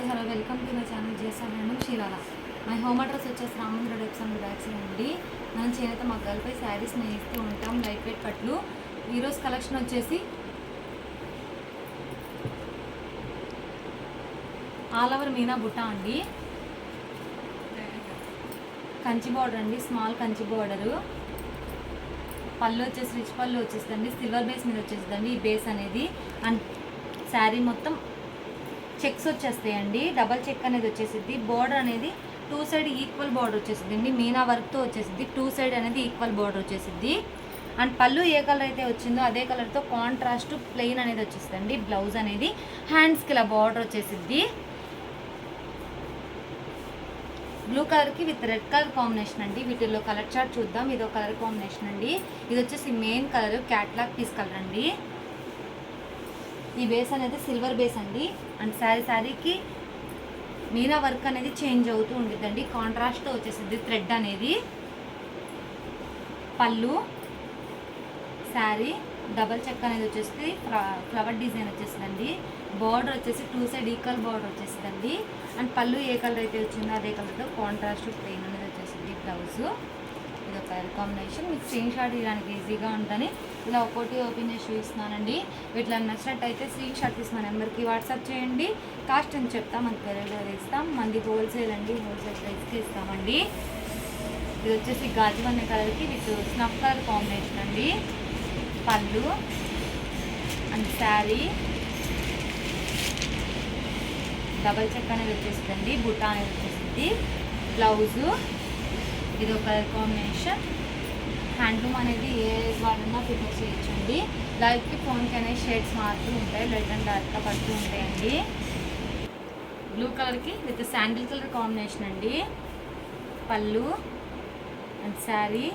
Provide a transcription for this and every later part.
Hi hello welcome to my channel JSR handloom Chirala. My home address వచ్చేసి రామంద్ర డెప్సన్ backs అండి. మనం చేనేత మగ్గాలపై శారీస్ నేస్తూ ఉంటాం, లైట్ వెయిట్ పట్లు. ఈరోజు కలెక్షన్ వచ్చేసి ఆల్ ఓవర్ మీనా బుట్ట అండి, కంచి బార్డర్ అండి, స్మాల్ కంచి బార్డరు. పళ్ళు వచ్చేసి రిచ్ పళ్ళు వచ్చేసిందండి, సిల్వర్ బేస్ మీద వచ్చేసిందండి ఈ బేస్ అనేది. అండ్ శారీ మొత్తం చెక్స్ వచ్చేస్తాయండి, డబల్ చెక్ అనేది వచ్చేసింది. బార్డర్ అనేది టూ సైడ్ ఈక్వల్ బార్డర్ వచ్చేసింది, మీనా వర్క్తో వచ్చేసింది. టూ సైడ్ అనేది ఈక్వల్ బార్డర్ వచ్చేసింది. అండ్ పళ్ళు ఏ కలర్ అయితే వచ్చిందో అదే కలర్తో కాంట్రాస్ట్ ప్లెయిన్ అనేది వచ్చేసిందండి. బ్లౌజ్ అనేది హ్యాండ్స్కి ఇలా బార్డర్ వచ్చేసింది. బ్లూ కలర్కి విత్ రెడ్ కలర్ కాంబినేషన్ అండి. వీటిల్లో కలర్ చార్ట్ చూద్దాం. ఇదో కలర్ కాంబినేషన్ అండి. ఇది వచ్చేసి main colour catalogue piece colour అండి. ఈ బేస్ అనేది సిల్వర్ బేస్ అండి. అండ్ శారీకి మీనా వర్క్ అనేది చేంజ్ అవుతూ ఉండిద్దండి, కాంట్రాస్ట్తో వచ్చేసింది థ్రెడ్ అనేది. పళ్ళు శారీ డబల్ చెక్ అనేది వచ్చేసి ఫ్లవర్ డిజైన్ వచ్చేసిందండి. బార్డర్ వచ్చేసి టూ సైడ్ ఈక్వల్ బార్డర్ వచ్చేసిందండి. అండ్ పళ్ళు ఏ కలర్ అయితే వచ్చిందో అదే కలర్తో కాంట్రాస్ట్ ప్లెయిన్ అనేది వచ్చేసింది. బ్లౌజ్ ఇది ఒక కలర్ కాంబినేషన్. మీకు స్క్రీన్ షాట్ ఇవ్వడానికి ఈజీగా ఉందని ఇలా ఒక్కోటి ఓపెన్ చేసి చూపిస్తున్నానండి. వీటిలో నచ్చినట్టయితే స్క్రీన్ షాట్ తీసి మా నెంబర్కి వాట్సాప్ చేయండి. కాస్ట్ అని చెప్తా, మనకి వేరేగా ఇస్తాం. మంది హోల్సేల్ అండి, హోల్సేల్ ప్రైస్కి ఇస్తామండి. ఇది వచ్చేసి గాజువన్న కలర్కి విత్ స్నఫ్ కలర్ కాంబినేషన్ అండి. పళ్ళు అండ్ శారీ డబల్ చెక్ అనేది వచ్చేసిందండి, బుట్ట అనేది వచ్చేసింది. బ్లౌజు ఇది ఒక కలర్ కాంబినేషన్. హ్యాండ్లూమ్ అనేది ఏ వాళ్ళన్నా ప్రిపేర్ చేయొచ్చండి. లైట్కి ఫోన్కి అనేది షేడ్స్ మారుతూ ఉంటాయి, లైట్ అండ్ డార్క్గా పడుతూ ఉంటాయండి. బ్లూ కలర్కి విత్ శాండిల్ కలర్ కాంబినేషన్ అండి. పళ్ళు అండ్ శారీ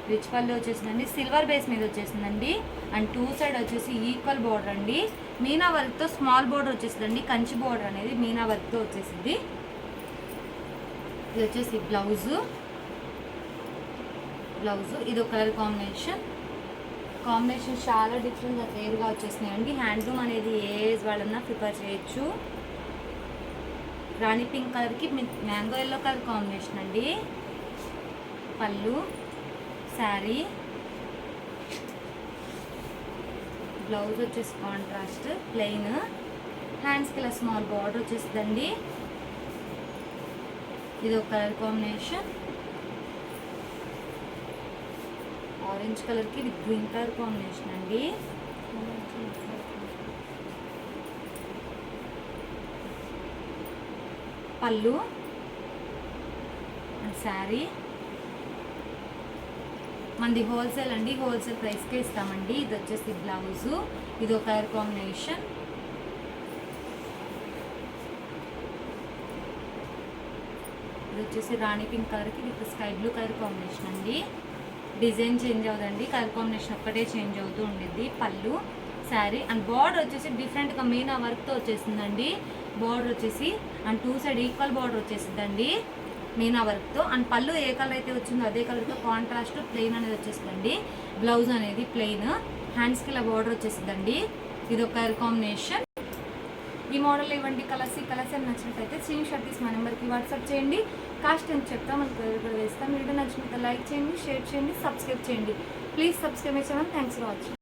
రిచ్ పళ్ళు వచ్చేసిందండి, సిల్వర్ బేస్ మీద వచ్చేసిందండి. అండ్ టూ సైడ్ వచ్చేసి ఈక్వల్ బార్డర్ అండి. మీనా వర్క్తో స్మాల్ బార్డర్ వచ్చేసిందండి, కంచి బార్డర్ అనేది మీనా వర్క్తో వచ్చేసింది. ఇది వచ్చేసి బ్లౌజు ఇది ఒక కలర్ కాంబినేషన్ చాలా డిఫరెంట్ వేరుగా వచ్చేసినాయండి. హ్యాండ్లూమ్ అనేది ఏ ఏజ్ వాళ్ళన్నా ప్రిపేర్ చేయొచ్చు. రాణి పింక్ కలర్కి మ్యాంగో ఎల్లో కలర్ కాంబినేషన్ అండి. పళ్ళు శారీ బ్లౌజ్ వచ్చేసి కాంట్రాస్ట్ ప్లెయిన్, హ్యాండ్స్కి ఇలా స్మాల్ బార్డర్ వచ్చేస్తుందండి. ఇది ఒక కలర్ కాంబినేషన్. ఆరెంజ్ కలర్కి విత్ గ్రీన్ కలర్ కాంబినేషన్ అండి. పళ్ళు అండ్ శారీ మనది హోల్సేల్ అండి, హోల్సేల్ ప్రైస్కే ఇస్తామండి. ఇది వచ్చేసి బ్లౌజు ఇది ఒక కలర్ కాంబినేషన్. ఇది వచ్చేసి రాణి పింక్ కలర్కి with sky blue colour combination అండి. డిజైన్ చేంజ్ అవుతుందండి, కలర్ కాంబినేషన్ ఒక్కటే చేంజ్ అవుతూ ఉండిద్ది. పళ్ళు శారీ అండ్ బార్డర్ వచ్చేసి డిఫరెంట్గా మీనా వర్క్తో వచ్చేసిందండి. బార్డర్ వచ్చేసి and two side equal border వచ్చేసిందండి మీనా వర్క్తో. అండ్ పళ్ళు ఏ కలర్ అయితే వచ్చిందో అదే కలర్తో కాంట్రాస్ట్ ప్లెయిన్ అనేది వచ్చేసిందండి. బ్లౌజ్ అనేది ప్లెయిన్, హ్యాండ్స్కి ఇలా బార్డర్ వచ్చేసిందండి. ఇది ఒక కలర్ కాంబినేషన్. ఈ మోడల్ ఇవ్వండి కలర్స్. ఈ కలర్స్ ఏమి నచ్చినట్లయితే స్క్రీన్ షాట్ తీసి మా నెంబర్కి వాట్సాప్ చేయండి. కాస్ట్ ఎంత చెప్తాం, మనకు కూడా వేస్తాం. వీడియో నచ్చినట్లయితే లైక్ చేయండి, షేర్ చేయండి, సబ్స్క్రైబ్ చేయండి. Please subscribe my channel. Thanks for watching.